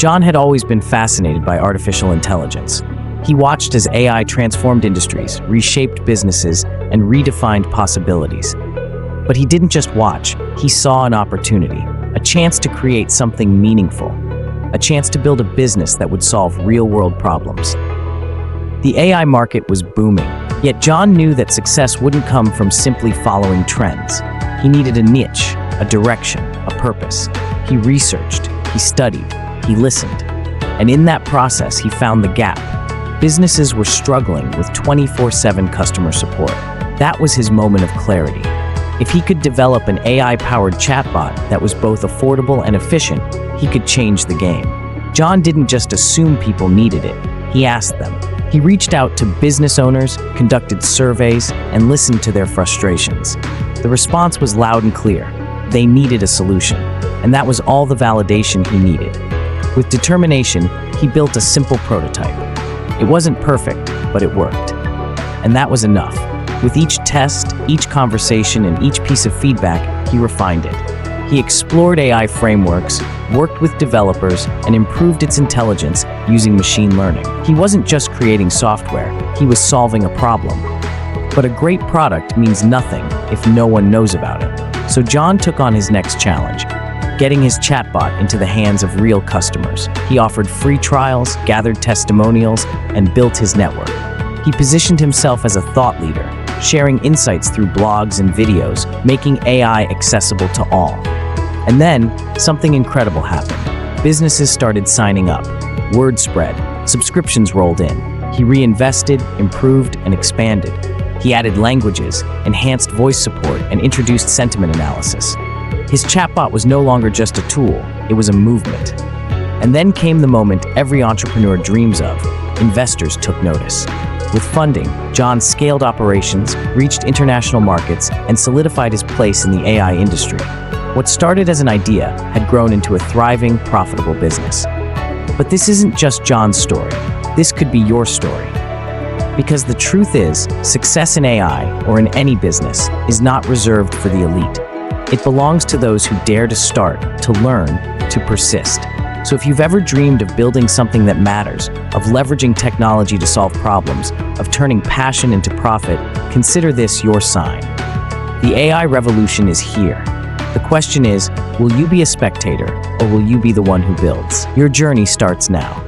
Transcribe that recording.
John had always been fascinated by artificial intelligence. He watched as AI transformed industries, reshaped businesses, and redefined possibilities. But he didn't just watch, he saw an opportunity, a chance to create something meaningful, a chance to build a business that would solve real-world problems. The AI market was booming, yet John knew that success wouldn't come from simply following trends. He needed a niche, a direction, a purpose. He researched, he studied, he listened. And in that process, he found the gap. Businesses were struggling with 24/7 customer support. That was his moment of clarity. If he could develop an AI-powered chatbot that was both affordable and efficient, he could change the game. John didn't just assume people needed it, he asked them. He reached out to business owners, conducted surveys, and listened to their frustrations. The response was loud and clear. They needed a solution, and that was all the validation he needed. With determination, he built a simple prototype. It wasn't perfect, but it worked. And that was enough. With each test, each conversation, and each piece of feedback, he refined it. He explored AI frameworks, worked with developers, and improved its intelligence using machine learning. He wasn't just creating software, he was solving a problem. But a great product means nothing if no one knows about it. So John took on his next challenge, getting his chatbot into the hands of real customers. He offered free trials, gathered testimonials, and built his network. He positioned himself as a thought leader, sharing insights through blogs and videos, making AI accessible to all. And then, something incredible happened. Businesses started signing up. Word spread. Subscriptions rolled in. He reinvested, improved, and expanded. He added languages, enhanced voice support, and introduced sentiment analysis. His chatbot was no longer just a tool, it was a movement. And then came the moment every entrepreneur dreams of. Investors took notice. With funding, John scaled operations, reached international markets, and solidified his place in the AI industry. What started as an idea had grown into a thriving, profitable business. But this isn't just John's story. This could be your story. Because the truth is, success in AI, or in any business, is not reserved for the elite. It belongs to those who dare to start, to learn, to persist. So if you've ever dreamed of building something that matters, of leveraging technology to solve problems, of turning passion into profit, consider this your sign. The AI revolution is here. The question is, will you be a spectator, or will you be the one who builds? Your journey starts now.